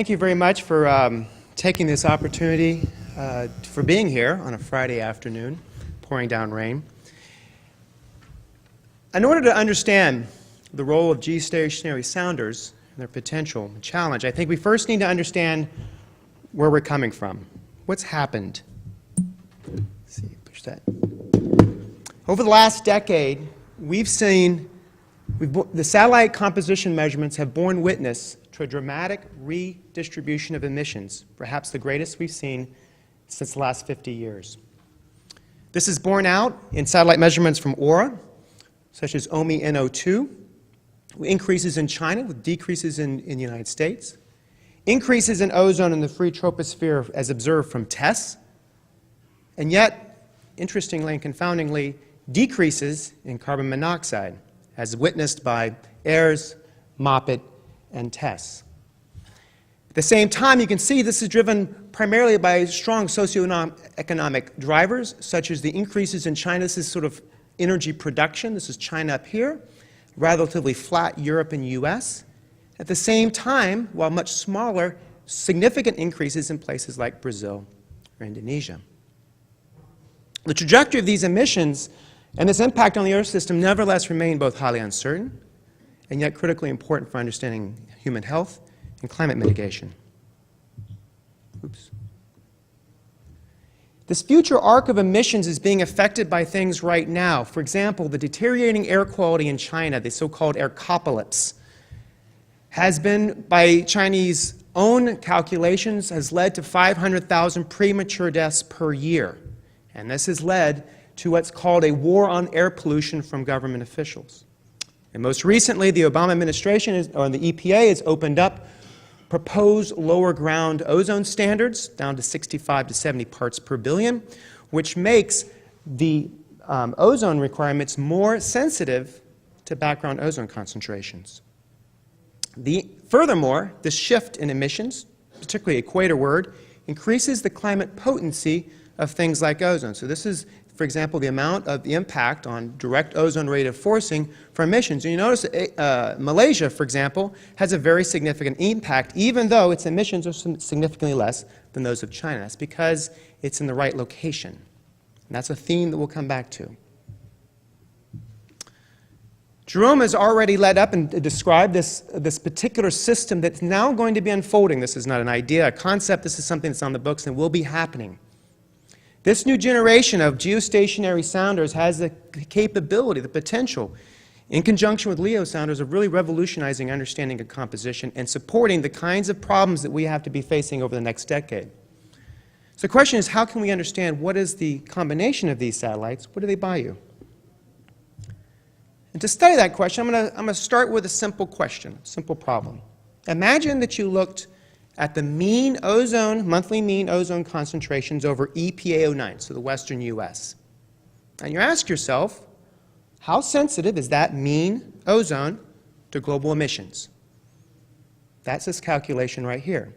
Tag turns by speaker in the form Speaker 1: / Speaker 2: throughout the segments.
Speaker 1: Thank you very much for taking this opportunity, for being here on a Friday afternoon, pouring down rain. In order to understand the role of geostationary sounders and their potential challenge, I think we first need to understand where we're coming from. What's happened? Let's see, push that. Over the last decade, we've seen the satellite composition measurements have borne witness to a dramatic redistribution of emissions, perhaps the greatest we've seen since the last 50 years. This is borne out in satellite measurements from Aura, such as OMI NO2, increases in China with decreases in the United States, increases in ozone in the free troposphere as observed from TESS, and yet, interestingly and confoundingly, decreases in carbon monoxide, as witnessed by AIRS, MOPIT, and TESS. At the same time, you can see this is driven primarily by strong socioeconomic drivers, such as the increases in China. This is sort of energy production. This is China up here, relatively flat Europe and US. At the same time, while much smaller, significant increases in places like Brazil or Indonesia. The trajectory of these emissions and this impact on the Earth system nevertheless remain both highly uncertain and yet critically important for understanding human health and climate mitigation. Oops. This future arc of emissions is being affected by things right now. For example, the deteriorating air quality in China, the so-called aircopolis, has been, by Chinese own calculations, has led to 500,000 premature deaths per year. And this has led to what's called a war on air pollution from government officials. And most recently, the Obama administration, or the EPA, has opened up proposed lower ground ozone standards down to 65 to 70 parts per billion, which makes the ozone requirements more sensitive to background ozone concentrations. Furthermore, this shift in emissions, particularly equator word, increases the climate potency of things like ozone. So this is, for example, the amount of the impact on direct ozone radiative forcing for emissions. And you notice Malaysia, for example, has a very significant impact, even though its emissions are significantly less than those of China. That's because it's in the right location. And that's a theme that we'll come back to. Jerome has already led up and described this particular system that's now going to be unfolding. This is not an idea, a concept. This is something that's on the books and will be happening. This new generation of geostationary sounders has the capability, the potential, in conjunction with LEO sounders, of really revolutionizing understanding of composition and supporting the kinds of problems that we have to be facing over the next decade. So the question is, how can we understand what is the combination of these satellites? What do they buy you? And to study that question, I'm going to start with a simple question, a simple problem. Imagine that you looked at the mean ozone, monthly mean ozone concentrations over EPA09, so the western US. And you ask yourself, how sensitive is that mean ozone to global emissions? That's this calculation right here.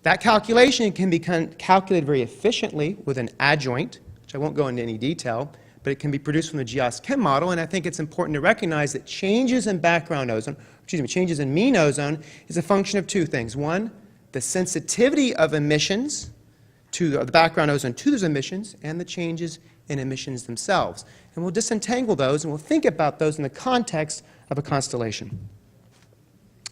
Speaker 1: That calculation can be calculated very efficiently with an adjoint, which I won't go into any detail, but it can be produced from the GEOS-CAPE model, and I think it's important to recognize that changes in background ozone, changes in mean ozone is a function of two things. One, the sensitivity of emissions to the background ozone to those emissions, and the changes in emissions themselves. And we'll disentangle those, and we'll think about those in the context of a constellation.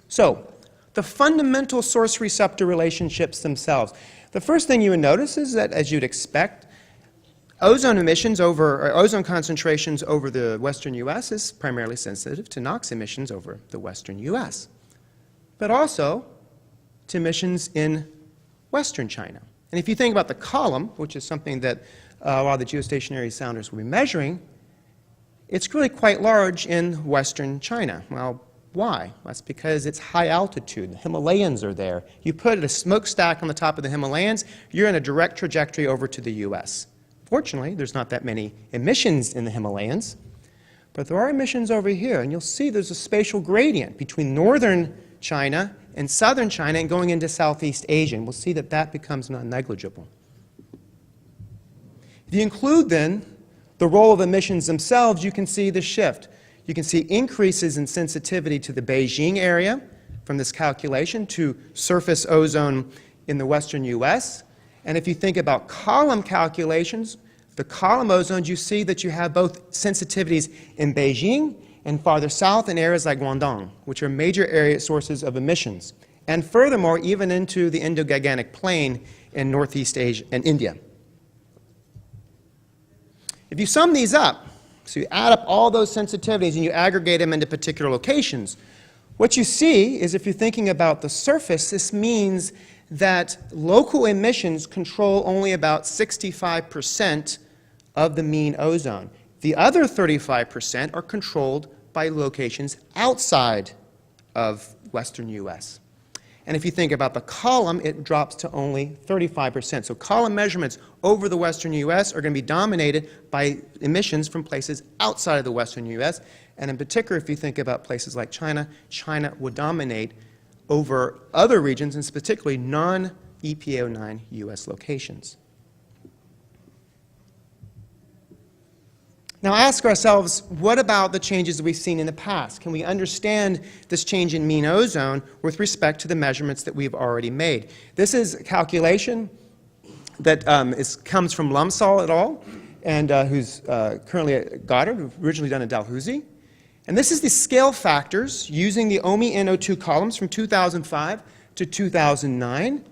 Speaker 1: So, the fundamental source-receptor relationships themselves. The first thing you would notice is that, as you'd expect, ozone emissions or ozone concentrations over the western US is primarily sensitive to NOx emissions over the western US, but also to emissions in western China. And if you think about the column, which is something that a lot of the geostationary sounders will be measuring, it's really quite large in western China. Well, why? Well, that's because it's high altitude. The Himalayas are there. You put a smokestack on the top of the Himalayas, you're in a direct trajectory over to the US. Fortunately, there's not that many emissions in the Himalayas, but there are emissions over here, and you'll see there's a spatial gradient between northern China and southern China and going into Southeast Asia, and we'll see that that becomes not negligible. If you include, then, the role of emissions themselves, you can see the shift. You can see increases in sensitivity to the Beijing area from this calculation to surface ozone in the western U.S. And if you think about column calculations, the column ozones, you see that you have both sensitivities in Beijing and farther south in areas like Guangdong, which are major area sources of emissions. And furthermore, even into the Indo-Gigantic Plain in Northeast Asia and India. If you sum these up, so you add up all those sensitivities and you aggregate them into particular locations, what you see is if you're thinking about the surface, this means that local emissions control only about 65% of the mean ozone. The other 35% are controlled by locations outside of western U.S. And if you think about the column, it drops to only 35%. So column measurements over the western U.S. are going to be dominated by emissions from places outside of the western U.S. And in particular, if you think about places like China, China would dominate over other regions, and particularly non-EPA09 U.S. locations. Now ask ourselves, what about the changes that we've seen in the past? Can we understand this change in mean ozone with respect to the measurements that we've already made? This is a calculation that comes from Lumsall et al., and who's currently at Goddard, originally done at Dalhousie. And this is the scale factors using the OMI NO2 columns from 2005 to 2009.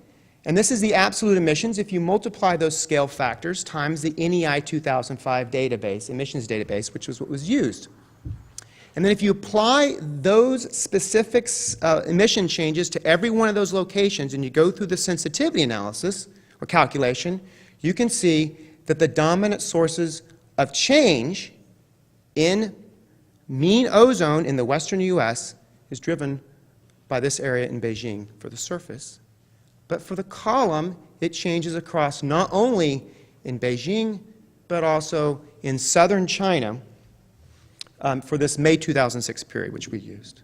Speaker 1: And this is the absolute emissions if you multiply those scale factors times the NEI 2005 database, emissions database, which was what was used. And then if you apply those specific emission changes to every one of those locations and you go through the sensitivity analysis or calculation, you can see that the dominant sources of change in mean ozone in the western U.S. is driven by this area in Beijing for the surface. But for the column, it changes across not only in Beijing, but also in southern China for this May 2006 period, which we used.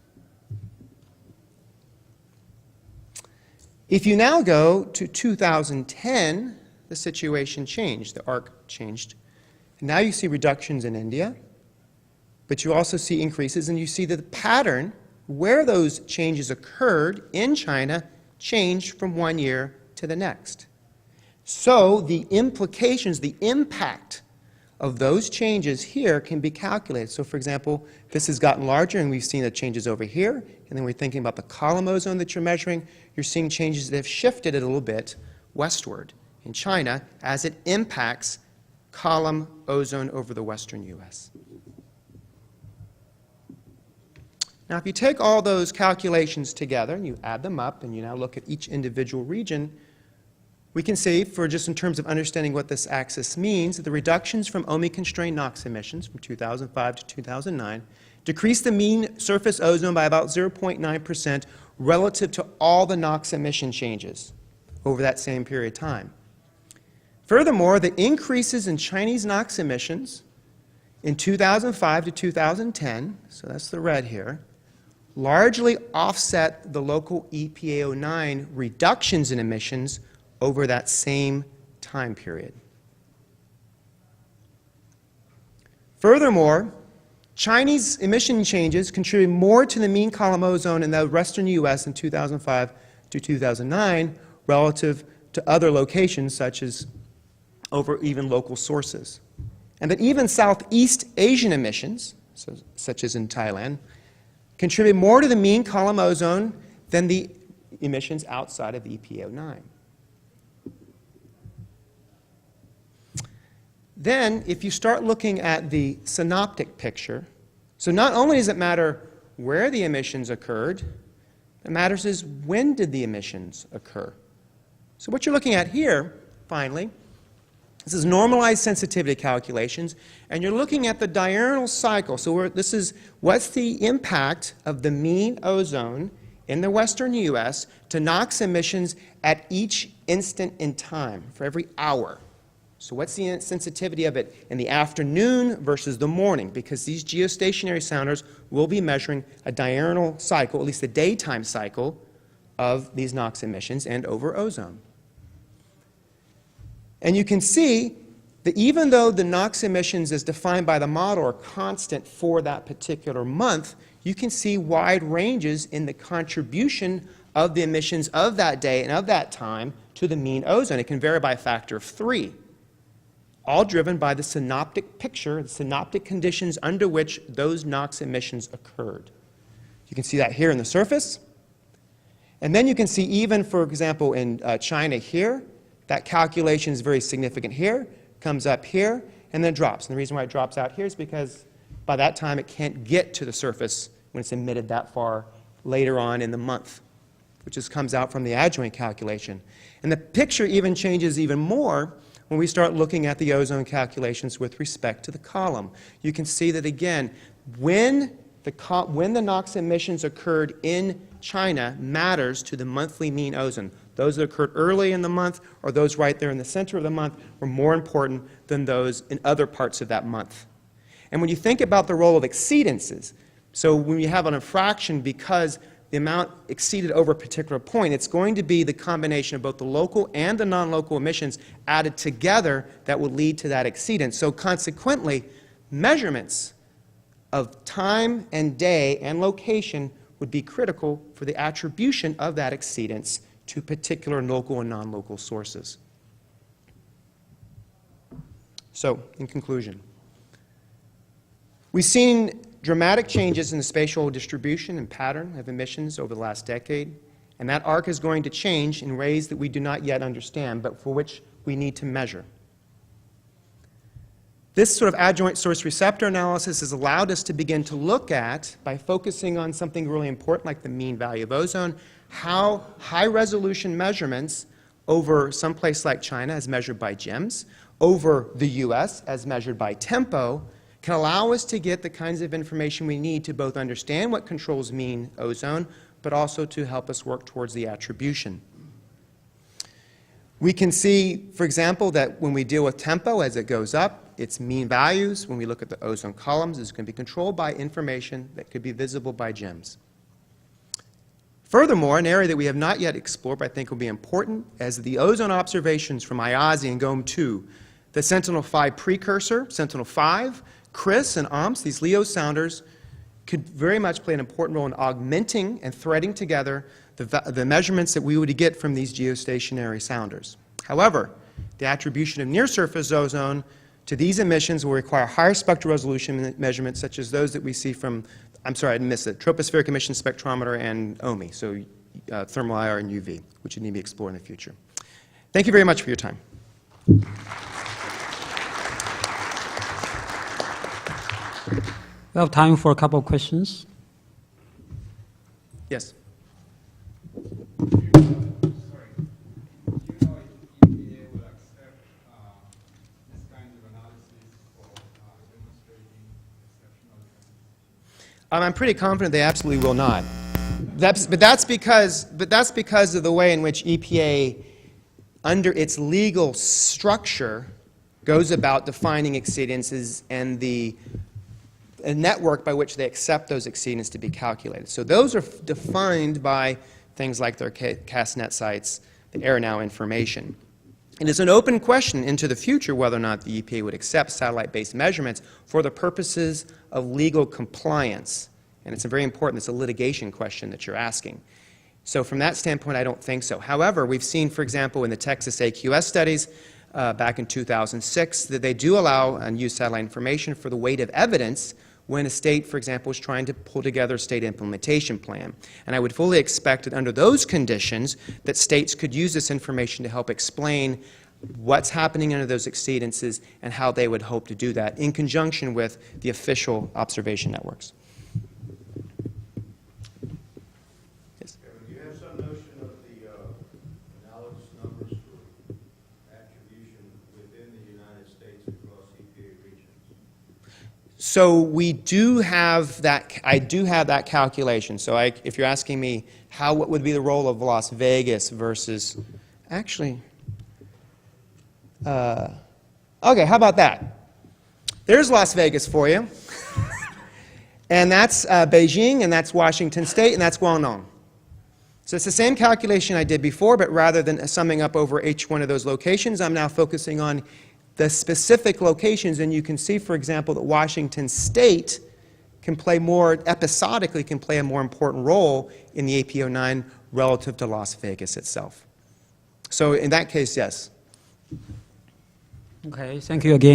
Speaker 1: If you now go to 2010, the situation changed. The arc changed. And now you see reductions in India, but you also see increases, and you see that the pattern where those changes occurred in China changed from one year to the next. So the implications, the impact of those changes here can be calculated. So for example, this has gotten larger and we've seen the changes over here, and then we're thinking about the column ozone that you're measuring, you're seeing changes that have shifted it a little bit westward in China as it impacts column ozone over the western U.S. Now, if you take all those calculations together and you add them up and you now look at each individual region, we can see, for just in terms of understanding what this axis means, that the reductions from OMI-constrained NOx emissions from 2005 to 2009 decreased the mean surface ozone by about 0.9% relative to all the NOx emission changes over that same period of time. Furthermore, the increases in Chinese NOx emissions in 2005 to 2010, so that's the red here, largely offset the local EPA09 reductions in emissions over that same time period. Furthermore, Chinese emission changes contribute more to the mean column ozone in the western U.S. in 2005 to 2009 relative to other locations such as over even local sources. And that even Southeast Asian emissions, such as in Thailand, contribute more to the mean column ozone than the emissions outside of EPA09. Then, if you start looking at the synoptic picture, so not only does it matter where the emissions occurred, it matters is when did the emissions occur. So what you're looking at here, finally, this is normalized sensitivity calculations, and you're looking at the diurnal cycle. So this is what's the impact of the mean ozone in the western U.S. to NOx emissions at each instant in time for every hour. So what's the sensitivity of it in the afternoon versus the morning? Because these geostationary sounders will be measuring a diurnal cycle, at least the daytime cycle, of these NOx emissions and over ozone. And you can see even though the NOx emissions as defined by the model are constant for that particular month, you can see wide ranges in the contribution of the emissions of that day and of that time to the mean ozone. It can vary by a factor of 3, all driven by the synoptic picture, the synoptic conditions under which those NOx emissions occurred. You can see that here in the surface. And then you can see even, for example, in China here, that calculation is very significant here, comes up here, and then drops. And the reason why it drops out here is because by that time it can't get to the surface when it's emitted that far later on in the month, which just comes out from the adjoint calculation. And the picture even changes even more when we start looking at the ozone calculations with respect to the column. You can see that, again, when the NOx emissions occurred in China matters to the monthly mean ozone. Those that occurred early in the month or those right there in the center of the month were more important than those in other parts of that month. And when you think about the role of exceedances, so when you have an infraction because the amount exceeded over a particular point, it's going to be the combination of both the local and the non-local emissions added together that will lead to that exceedance. So consequently, measurements of time and day and location would be critical for the attribution of that exceedance to particular local and non-local sources. So, in conclusion, we've seen dramatic changes in the spatial distribution and pattern of emissions over the last decade, and that arc is going to change in ways that we do not yet understand, but for which we need to measure. This sort of adjoint source-receptor analysis has allowed us to begin to look at, by focusing on something really important like the mean value of ozone, how high-resolution measurements over some place like China, as measured by GEMS, over the US, as measured by TEMPO, can allow us to get the kinds of information we need to both understand what controls mean ozone, but also to help us work towards the attribution. We can see, for example, that when we deal with TEMPO as it goes up, its mean values, when we look at the ozone columns, is going to be controlled by information that could be visible by GEMS. Furthermore, an area that we have not yet explored, but I think will be important, as the ozone observations from IASI and GEO-CAPE, the Sentinel-5 precursor, Sentinel-5, CRIS and OMS, these LEO sounders, could very much play an important role in augmenting and threading together the measurements that we would get from these geostationary sounders. However, the attribution of near-surface ozone to these emissions will require higher spectral resolution measurements such as those that we see from, I'm sorry, I missed it, Tropospheric Emissions Spectrometer and OMI, so thermal IR and UV, which would need to be explored in the future. Thank you very much for your time.
Speaker 2: We have time for a couple of questions.
Speaker 1: Yes. I'm pretty confident they absolutely will not. But that's because of the way in which EPA, under its legal structure, goes about defining exceedances and the network by which they accept those exceedances to be calculated. So those are defined by things like their CASNet sites, the AirNow information. It is an open question into the future whether or not the EPA would accept satellite-based measurements for the purposes of legal compliance. And it's a very important, it's a litigation question that you're asking. So from that standpoint, I don't think so. However, we've seen, for example, in the Texas AQS studies back in 2006, that they do allow and use satellite information for the weight of evidence when a state, for example, is trying to pull together a state implementation plan. And I would fully expect that under those conditions that states could use this information to help explain what's happening under those exceedances and how they would hope to do that in conjunction with the official observation networks. Yes?
Speaker 3: Do you have some notion of the analogous numbers for attribution within the United States across EPA regions?
Speaker 1: So we do have that, I do have that calculation. So if you're asking me what would be the role of Las Vegas versus, actually, okay, how about that? There's Las Vegas for you. And that's Beijing, and that's Washington State, and that's Guangdong. So it's the same calculation I did before, but rather than summing up over each one of those locations, I'm now focusing on the specific locations, and you can see, for example, that Washington State can play more, episodically can play a more important role in the AP09 relative to Las Vegas itself. So in that case, yes.
Speaker 2: Okay, thank you again.